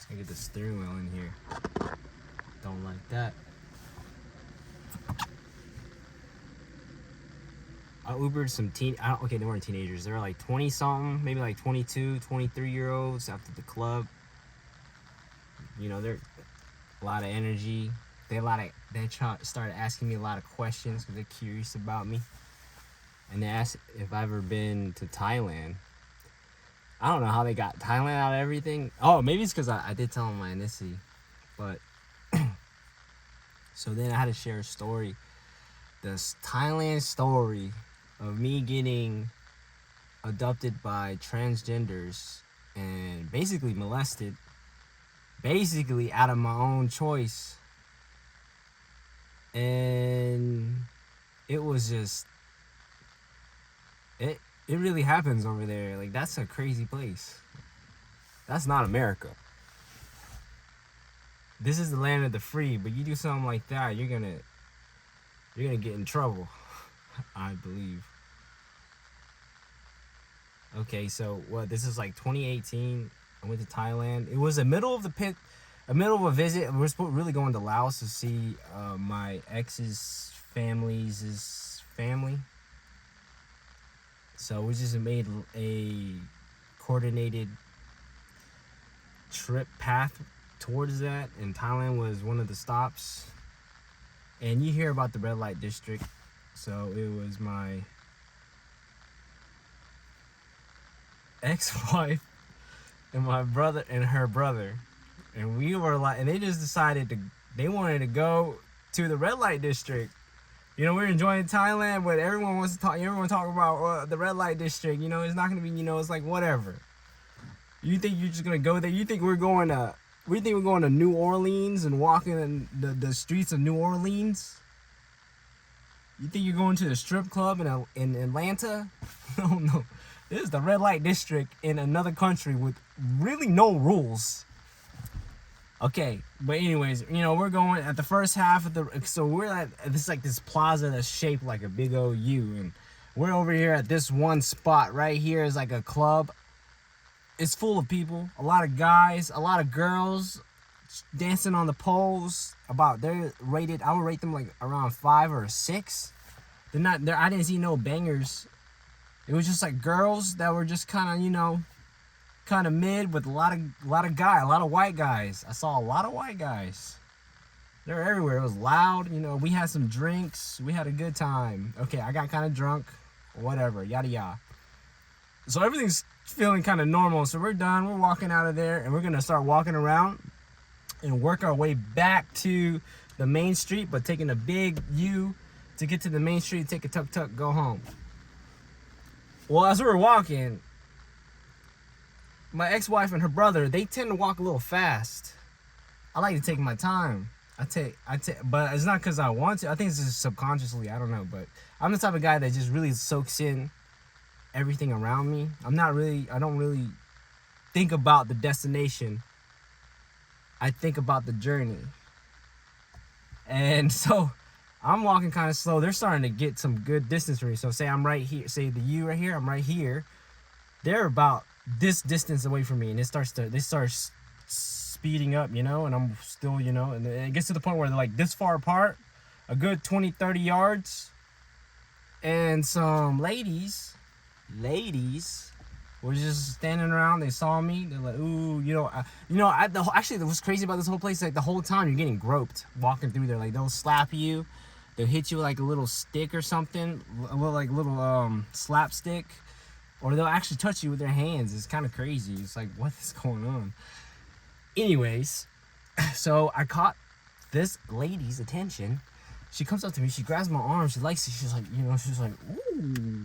I get the steering wheel in here. Don't like that. I Ubered some okay, they weren't teenagers. They were like 20 something, maybe like 22, 23-year-olds after the club. You know, they're a lot of energy. They started asking me a lot of questions because they're curious about me. And they asked if I've ever been to Thailand. I don't know how they got Thailand out of everything. Oh, maybe it's because I did tell them my ethnicity. But so then I had to share a story. This Thailand story of me getting adopted by transgenders and basically molested, basically out of my own choice. And it was just, it really happens over there. Like, that's a crazy place. That's not America. This is the land of the free, but you do something like that, you're gonna get in trouble. I believe. Okay, so this is like 2018. I went to Thailand. It was the middle of a visit. We're really going to Laos to see my ex's family's family. So we just made a coordinated trip path towards that, and Thailand was one of the stops. And you hear about the red light district. So it was my ex-wife and my brother and her brother, and we were like, and they just decided they wanted to go to the red light district. You know, we're enjoying Thailand, but everyone wants to talk. Everyone talk about the red light district. You know, it's not gonna be. You know, it's like whatever. You think you're just gonna go there? You think we're going to? We think we're going to New Orleans and walking in the streets of New Orleans? You think you're going to the strip club in Atlanta? No. This is the red light district in another country with really no rules. Okay, but anyways, you know, we're going at the first half of so we're at this plaza that's shaped like a big old U, and we're over here at this one spot right here is like a club. It's full of people, a lot of guys, a lot of girls dancing on the poles. I would rate them like around 5 or 6. They're not there. I didn't see no bangers. It was just like girls that were just kind of, you know, kind of mid with a lot of white guys. I saw a lot of white guys. They were everywhere. It was loud. You know, we had some drinks. We had a good time. Okay, I got kind of drunk. Whatever, yada yada. So everything's feeling kind of normal. So we're done. We're walking out of there, and we're gonna start walking around and work our way back to the main street, but taking a big U to get to the main street, take a tuk-tuk, go home. Well, as we were walking, my ex-wife and her brother, they tend to walk a little fast. I like to take my time. I take, but it's not because I want to. I think it's just subconsciously. I don't know, but I'm the type of guy that just really soaks in everything around me. I don't really think about the destination. I think about the journey. And so I'm walking kind of slow. They're starting to get some good distance from me. So say I'm right here. Say the U right here. I'm right here. They're about this distance away from me, and they start speeding up, you know, and I'm still, you know, and it gets to the point where they're like this far apart, a good 20, 30 yards. And some ladies were just standing around. They saw me. They're like, ooh, actually, what's crazy about this whole place, like the whole time you're getting groped walking through there. Like they'll slap you. They'll hit you with like a little stick or something, a little slap stick. Or they'll actually touch you with their hands. It's kind of crazy. It's like, what is going on? Anyways, so I caught this lady's attention. She comes up to me. She grabs my arm. She likes it. She's like, ooh,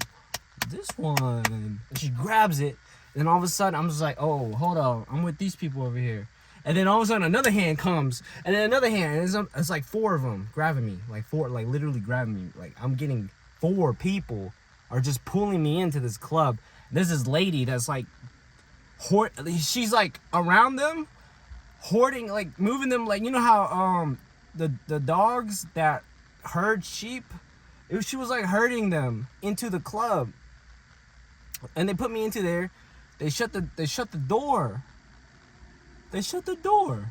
this one. And she grabs it. And all of a sudden, I'm just like, oh, hold on. I'm with these people over here. And then all of a sudden, another hand comes. And then another hand. And it's like 4 of them grabbing me. Like literally grabbing me. Like, I'm getting 4 people are just pulling me into this club. There's this lady that's like, she's like around them, hoarding, like moving them, like, you know how the dogs that herd sheep, she was like herding them into the club, and they put me into there. They shut the door, They shut the door.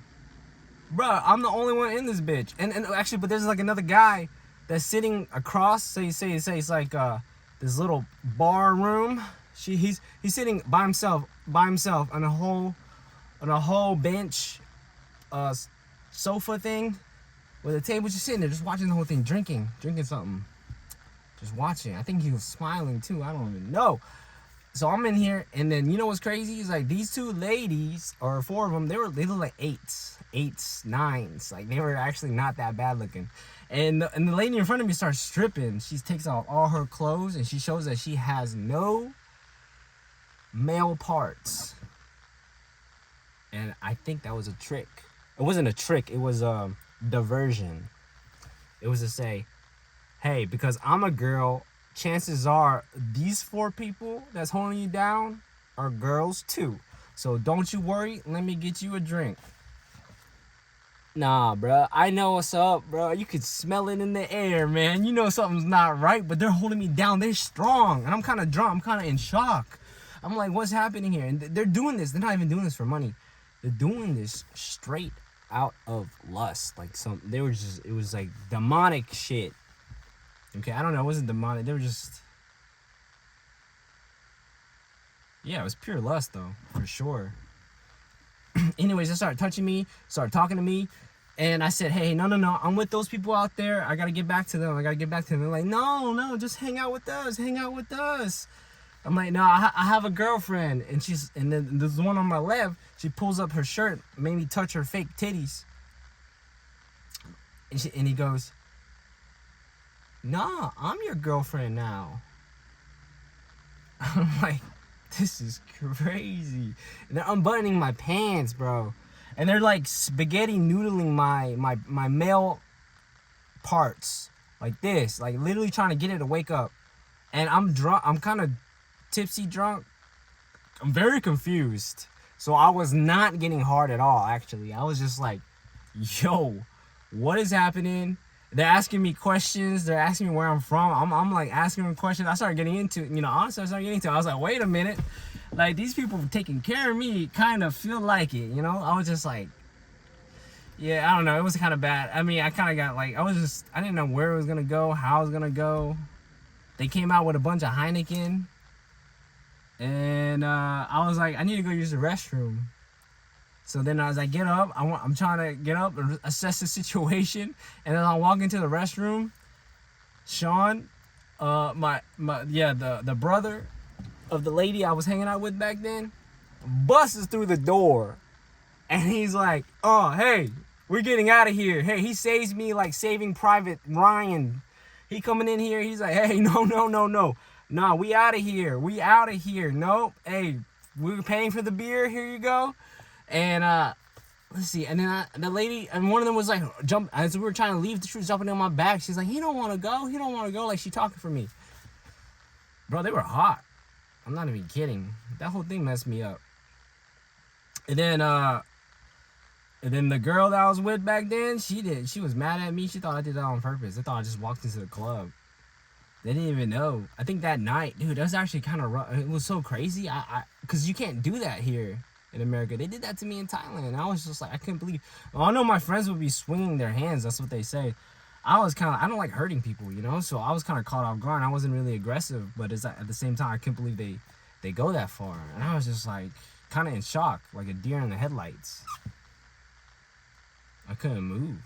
Bruh, I'm the only one in this bitch. And actually, but there's like another guy that's sitting across. So you say it's like this little bar room. He's sitting by himself on a whole bench, sofa thing with a table, just sitting there, just watching the whole thing, drinking something, just watching. I think he was smiling too. I don't even know. So I'm in here, and then you know what's crazy is like these two ladies, or four of them, they look like eights, nines. Like they were actually not that bad looking. And the lady in front of me starts stripping. She takes off all her clothes and she shows that she has no male parts. And I think that was a trick. It wasn't a trick. It was a diversion. It was to say, hey, because I'm a girl, chances are these four people that's holding you down are girls too. So don't you worry. Let me get you a drink. Nah, bro. I know what's up, bro. You could smell it in the air, man. You know something's not right, but they're holding me down. They're strong. And I'm kind of drunk. I'm kind of in shock. I'm like, what's happening here? And they're doing this. They're not even doing this for money. They're doing this straight out of lust. Like it was like demonic shit. Okay, I don't know. It wasn't demonic. They were just... Yeah, it was pure lust, though, for sure. Anyways, they started touching me, started talking to me, and I said, hey, no, I'm with those people out there. I got to get back to them. They're like, no, just hang out with us. I'm like, no, I have a girlfriend. And then there's the one on my left. She pulls up her shirt, made me touch her fake titties. And he goes, nah, I'm your girlfriend now. I'm like, this is crazy. And they're unbuttoning my pants, bro. And they're like spaghetti noodling my male parts. Like this. Like literally trying to get it to wake up. And I'm drunk. I'm kind of tipsy drunk. I'm very confused. So I was not getting hard at all, actually. I was just like, yo, what is happening? They're asking me questions. They're asking me where I'm from. I'm like asking them questions. I started getting into, honestly, I was like, wait a minute. Like, these people taking care of me kind of feel like it, I was just like, yeah, I don't know. It was kind of bad. I mean, I kind of got like, I didn't know where it was going to go, how it was going to go. They came out with a bunch of Heineken. And I was like, I need to go use the restroom. So then as I get up, I'm trying to get up and assess the situation. And then I walk into the restroom. Sean, the brother of the lady I was hanging out with back then, busts through the door. And he's like, oh, hey, we're getting out of here. Hey, he saves me like Saving Private Ryan. He coming in here. He's like, hey, no. No, we out of here. Nope. Hey, we're paying for the beer. Here you go. And let's see. And then the lady, and one of them was like, as we were trying to leave, she was jumping on my back. She's like, he don't want to go. Like, she talking for me. Bro, they were hot. I'm not even kidding. That whole thing messed me up. And then the girl that I was with back then, she was mad at me. She thought I did that on purpose. They thought I just walked into the club. They didn't even know. I think that night, dude, that was actually kind of rough. It was so crazy. Because you can't do that here in America. They did that to me in Thailand. I was just like, I couldn't believe. Well, I know my friends would be swinging their hands. That's what they say. I don't like hurting people, So I was kind of caught off guard. I wasn't really aggressive, but at the same time, I couldn't believe they go that far. And I was just like, kind of in shock, like a deer in the headlights. I couldn't move.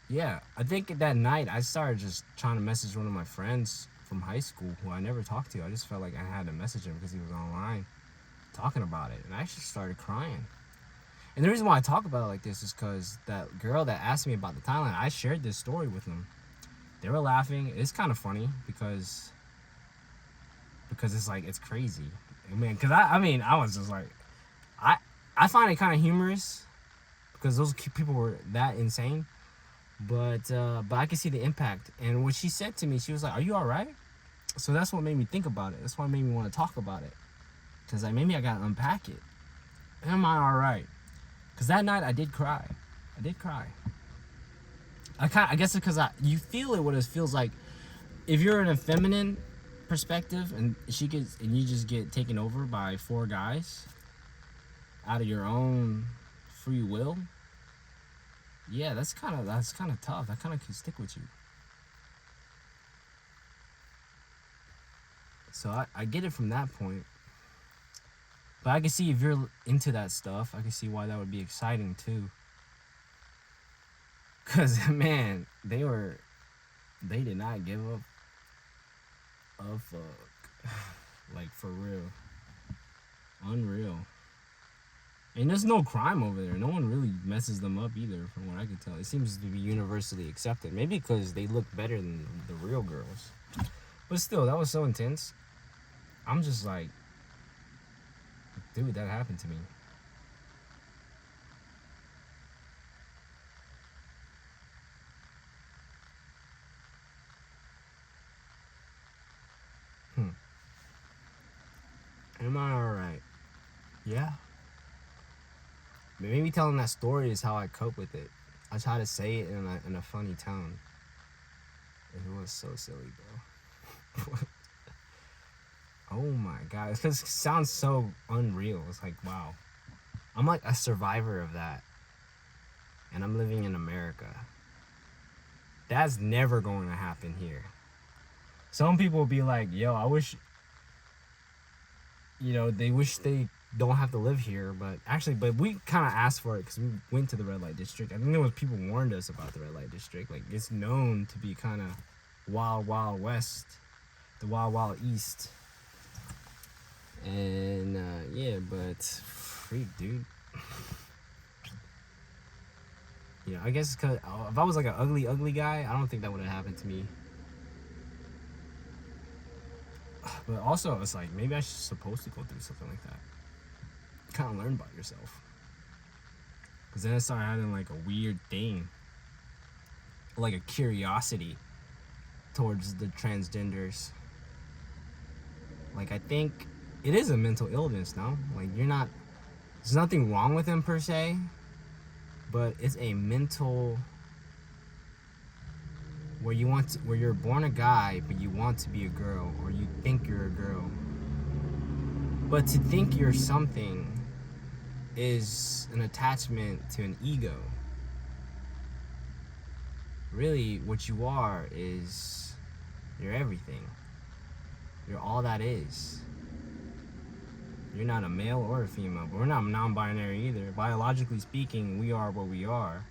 Yeah, I think that night I started just trying to message one of my friends from high school who I never talked to. I just felt like I had to message him because he was online talking about it. And I actually started crying. And the reason why I talk about it like this is because that girl that asked me about the Thailand, I shared this story with them. They were laughing. It's kind of funny because it's like, it's crazy. I mean, because I was just like, I find it kind of humorous because those people were that insane. But I can see the impact. And what she said to me, she was like, are you all right? So that's what made me think about it. That's what made me want to talk about it. Because maybe I got to unpack it. Am I all right? Because that night I did cry. I guess it's because you feel it, what it feels like. If you're an feminine perspective, and you just get taken over by four guys out of your own free will. Yeah, that's kind of tough. That kind of can stick with you. So I get it from that point. But I can see if you're into that stuff, I can see why that would be exciting too. Cause man, they did not give a fuck. Like for real. Unreal. And there's no crime over there. No one really messes them up either, from what I can tell. It seems to be universally accepted. Maybe because they look better than the real girls. But still, that was so intense. I'm just like, dude, that happened to me. Am I alright? Yeah. Maybe telling that story is how I cope with it. I try to say it in a funny tone. It was so silly, bro. Oh my god. Because it sounds so unreal. It's like, wow. I'm like a survivor of that. And I'm living in America. That's never going to happen here. Some people will be like, yo, I wish, they wish they don't have to live here. But we kind of asked for it because we went to the red light district. I think there was people warned us about the red light district. Like, it's known to be kind of wild, wild west, the wild, wild east. And yeah, but freak, dude. I guess because if I was like an ugly, ugly guy, I don't think that would have happened to me. But also, it's like, maybe I should supposed to go through something like that. Kind of learn about yourself. Because then I started having like a weird thing. Like a curiosity towards the transgenders. Like, I think it is a mental illness, no? Like, there's nothing wrong with them per se. But it's a mental, where you're born a guy, but you want to be a girl, or you think you're a girl. But to think you're something is an attachment to an ego. Really, what you are is, you're everything. You're all that is. You're not a male or a female, but we're not non-binary either. Biologically speaking, we are what we are.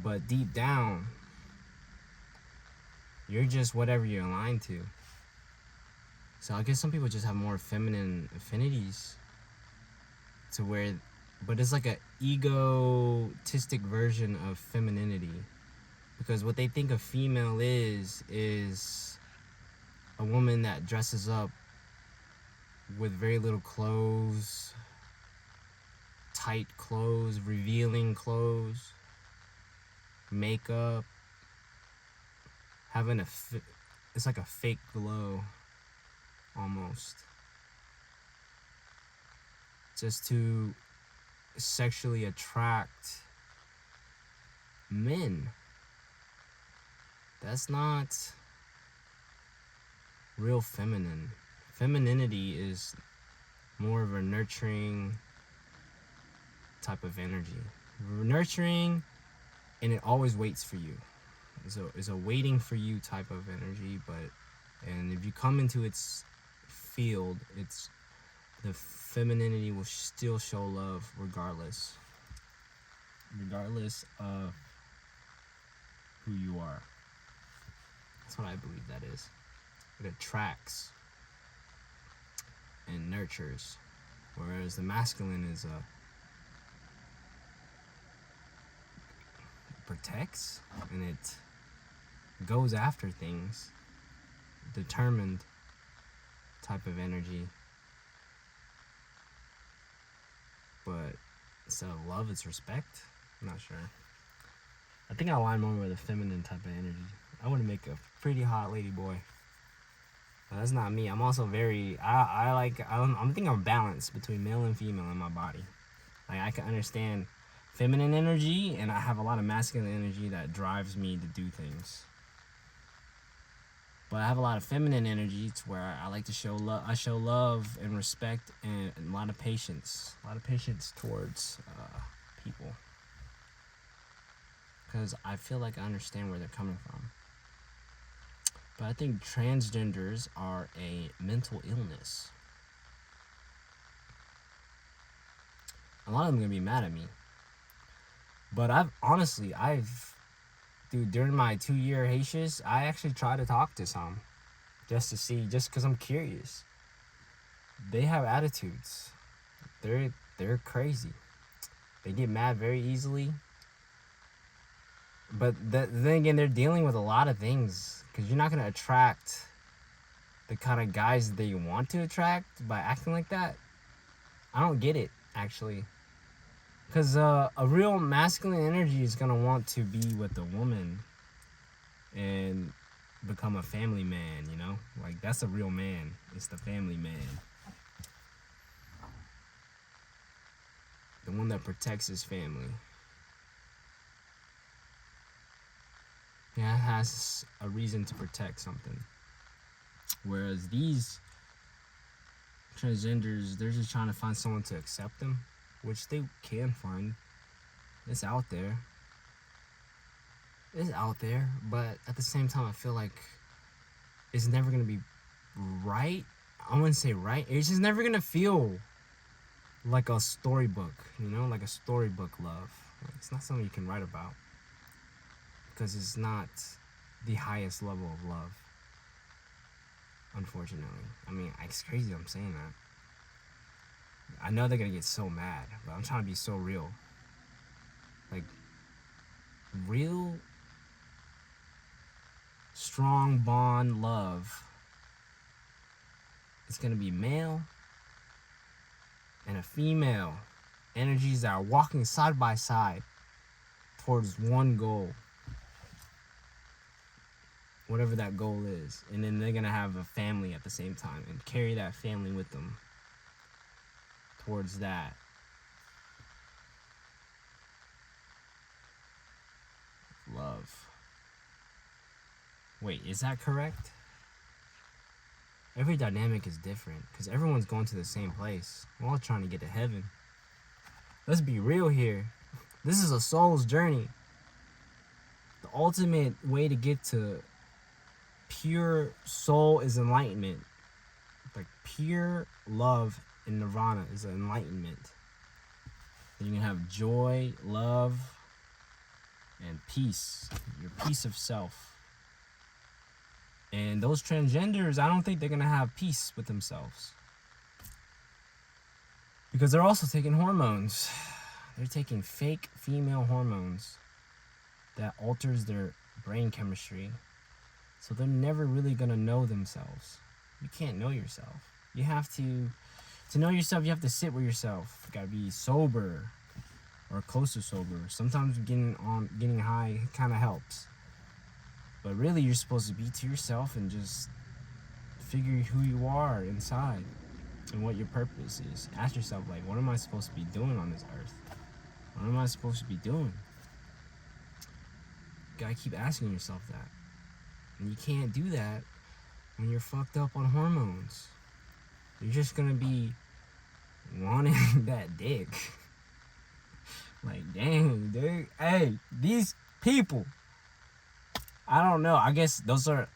But deep down, you're just whatever you're aligned to. So I guess some people just have more feminine affinities but it's like an egotistic version of femininity. Because what they think a female is a woman that dresses up with very little clothes, tight clothes, revealing clothes, makeup, having it's like a fake glow, almost, just to sexually attract men. That's not real feminine. Femininity is more of a nurturing type of energy. Nurturing, and it always waits for you. It's a waiting for you type of energy, and if you come into its field, the femininity will still show love regardless of who you are. That's what I believe that is. It attracts and nurtures, whereas the masculine is protects, and it goes after things, determined type of energy. But instead of love, it's respect. I'm not sure. I think I align more with a feminine type of energy. I want to make a pretty hot lady boy. But that's not me. I'm also very, I think I'm balanced between male and female in my body. Like, I can understand feminine energy, and I have a lot of masculine energy that drives me to do things. But I have a lot of feminine energy to where I like to show love. I show love and respect and a lot of patience. A lot of patience towards people. Because I feel like I understand where they're coming from. But I think transgenders are a mental illness. A lot of them are going to be mad at me. But dude, during my 2-year Haitians, I actually try to talk to some. Just to see, just because I'm curious. They have attitudes. They're crazy. They get mad very easily. But then again, they're dealing with a lot of things. Because you're not going to attract the kind of guys that you want to attract by acting like that. I don't get it, actually. Because a real masculine energy is going to want to be with a woman and become a family man, you know? Like, that's a real man. It's the family man. The one that protects his family. Yeah, has a reason to protect something. Whereas these transgenders, they're just trying to find someone to accept them, which they can find. It's out there. It's out there, but at the same time, I feel like it's never gonna be right. I wouldn't say right. It's just never gonna feel like a storybook, you know, like a storybook love. Like, it's not something you can write about because it's not the highest level of love. Unfortunately, I mean, it's crazy I'm saying that. I know they're gonna get so mad, but I'm trying to be so real. Like, real strong bond love. It's gonna be male and a female energies that are walking side by side towards one goal, whatever that goal is, and then they're gonna have a family at the same time and carry that family with them towards that. Love. Wait, is that correct? Every dynamic is different because everyone's going to the same place. We're all trying to get to heaven. Let's be real here. This is a soul's journey. The ultimate way to get to pure soul is enlightenment. Like, pure love in nirvana is enlightenment. Then you can have joy, love, and peace. Your peace of self. And those transgenders, I don't think they're going to have peace with themselves. Because they're also taking hormones. They're taking fake female hormones that alters their brain chemistry. So they're never really going to know themselves. You can't know yourself. You have to know yourself, you have to sit with yourself. You got to be sober or close to sober. Sometimes getting high kind of helps. But really, you're supposed to be to yourself and just figure who you are inside and what your purpose is. Ask yourself, like, what am I supposed to be doing on this earth? What am I supposed to be doing? You gotta keep asking yourself that. And you can't do that when you're fucked up on hormones. You're just gonna be wanting that dick. Like, dang, dude. Hey, these people. I don't know. I guess those are...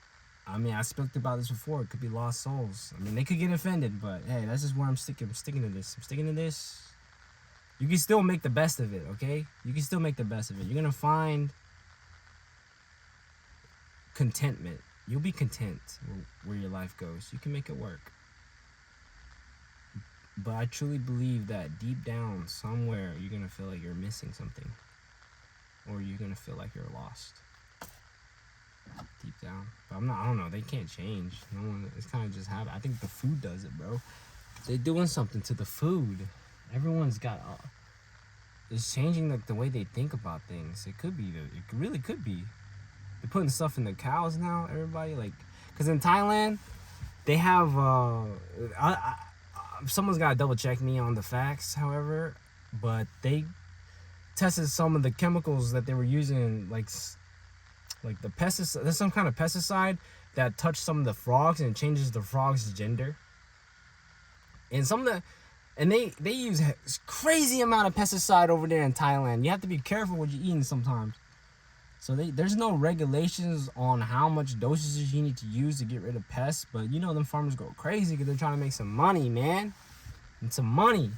I mean, I spoke about this before. It could be lost souls. I mean, they could get offended, but hey, that's just where I'm sticking. I'm sticking to this. I'm sticking to this. You can still make the best of it, okay? You can still make the best of it. You're gonna find contentment. You'll be content where your life goes. You can make it work. But I truly believe that deep down, somewhere, you're gonna feel like you're missing something. Or you're gonna feel like you're lost. Deep down. But I don't know, they can't change. No one, it's kind of just habit. I think the food does it, bro. They're doing something to the food. Everyone's got it's changing the way they think about things. It really could be. They're putting stuff in the cows now, everybody, like, because in Thailand they have someone's got to double check me on the facts, however, but they tested some of the chemicals that they were using, like the pesticide. There's some kind of pesticide that touch some of the frogs and it changes the frog's gender. And they use crazy amount of pesticide over there in Thailand. You have to be careful what you're eating sometimes. So there's no regulations on how much dosages you need to use to get rid of pests. But you know them farmers go crazy because they're trying to make some money, man. And some money.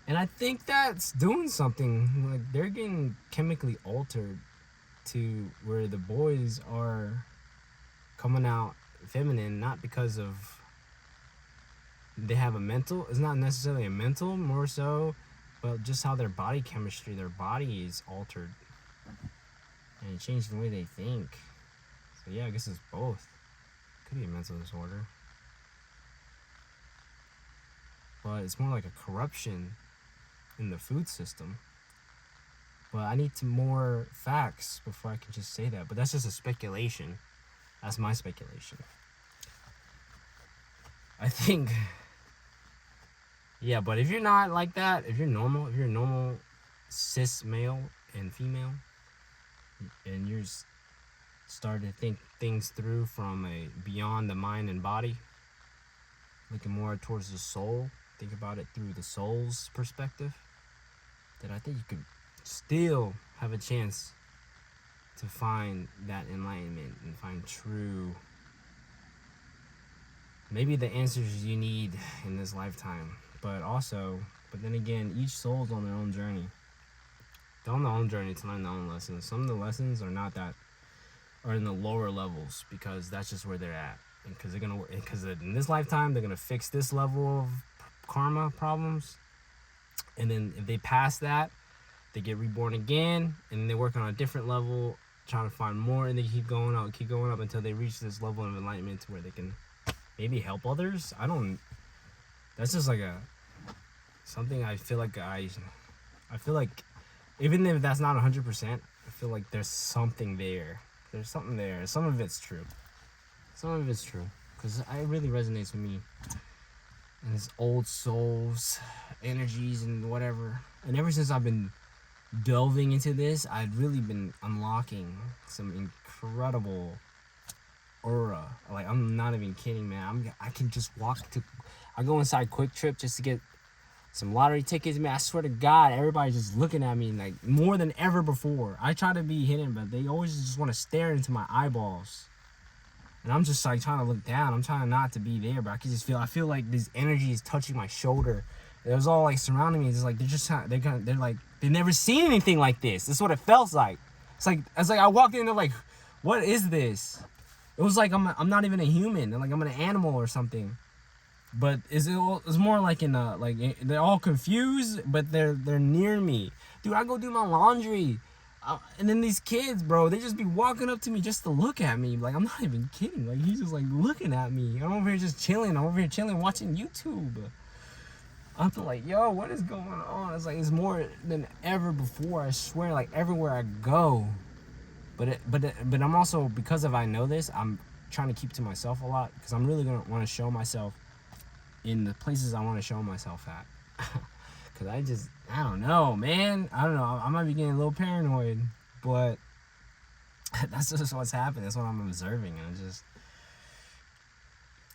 And I think that's doing something. Like they're getting chemically altered to where the boys are coming out feminine, not because of they have a mental. It's not necessarily a mental, more so, but just how their body chemistry, their body is altered. And it changed the way they think. So yeah, I guess it's both. Could be a mental disorder. But it's more like a corruption in the food system. But I need more facts before I can just say that. But that's just a speculation. That's my speculation. I think... Yeah, but if you're not like that, if you're a normal cis male and female, and you're starting to think things through from a beyond the mind and body, looking more towards the soul, think about it through the soul's perspective, then I think you could still have a chance to find that enlightenment and find true, maybe the answers you need in this lifetime. But then again, each soul's on their own journey. They're on their own journey to learn their own lessons. Some of the lessons are in the lower levels because that's just where they're at. And because in this lifetime they're gonna fix this level of karma problems, and then if they pass that, they get reborn again, and then they work on a different level, trying to find more, and they keep going up until they reach this level of enlightenment to where they can maybe help others. That's just like something I feel like even if that's not 100%, I feel like there's something there. There's something there. Some of it's true. Because it really resonates with me. And it's old souls, energies, and whatever. And ever since I've been delving into this, I've really been unlocking some incredible aura. Like, I'm not even kidding, man. I can just I go inside Quick Trip just to get some lottery tickets, man. I swear to God, everybody's just looking at me like more than ever before. I try to be hidden, but they always just want to stare into my eyeballs. And I'm just like trying to look down. I'm trying not to be there, but I feel like this energy is touching my shoulder. It was all like surrounding me. It's like they've never seen anything like this. This is what it felt like. It's like I walked in, they're like, what is this? It was like I'm not even a human. Like I'm an animal or something. But it's more like they're all confused, but they're near me. Dude, I go do my laundry. And then these kids, bro, they just be walking up to me just to look at me. Like, I'm not even kidding. Like, he's just like looking at me. I'm over here just chilling. Watching YouTube. I'm like, yo, what is going on? It's like, it's more than ever before. I swear, like everywhere I go. But I'm also, because I know this, I'm trying to keep to myself a lot, because I'm really gonna want to show myself in the places I want to show myself at. Because I don't know, man. I don't know. I might be getting a little paranoid, but that's just what's happening. That's what I'm observing. And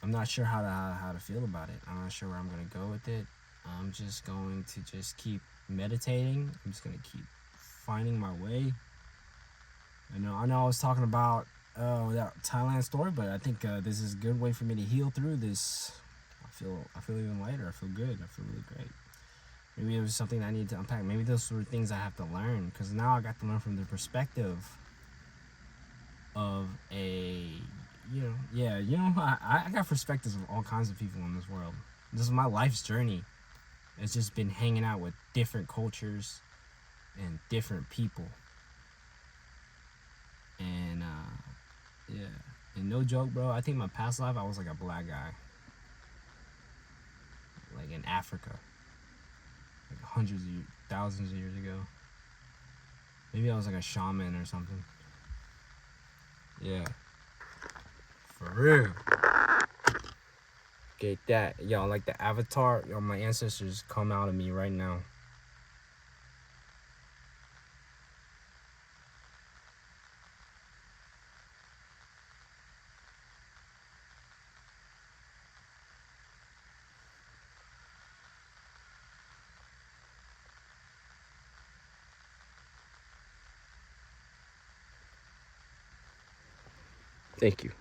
I'm not sure how to feel about it. I'm not sure where I'm going to go with it. I'm just going to keep meditating. I'm just going to keep finding my way. I know I was talking about that Thailand story, but I think this is a good way for me to heal through this. I feel even lighter. I feel good. I feel really great. Maybe it was something I need to unpack. Maybe those were things I have to learn, because now I got to learn from the perspective of I got perspectives of all kinds of people in this world. This is my life's journey. It's just been hanging out with different cultures and different people. And and no joke, bro, I think my past life I was like a black guy. Like in Africa. Like thousands of years ago. Maybe I was like a shaman or something. Yeah. For real. Get that. Yo, like the avatar. Yo, my ancestors come out of me right now. Thank you.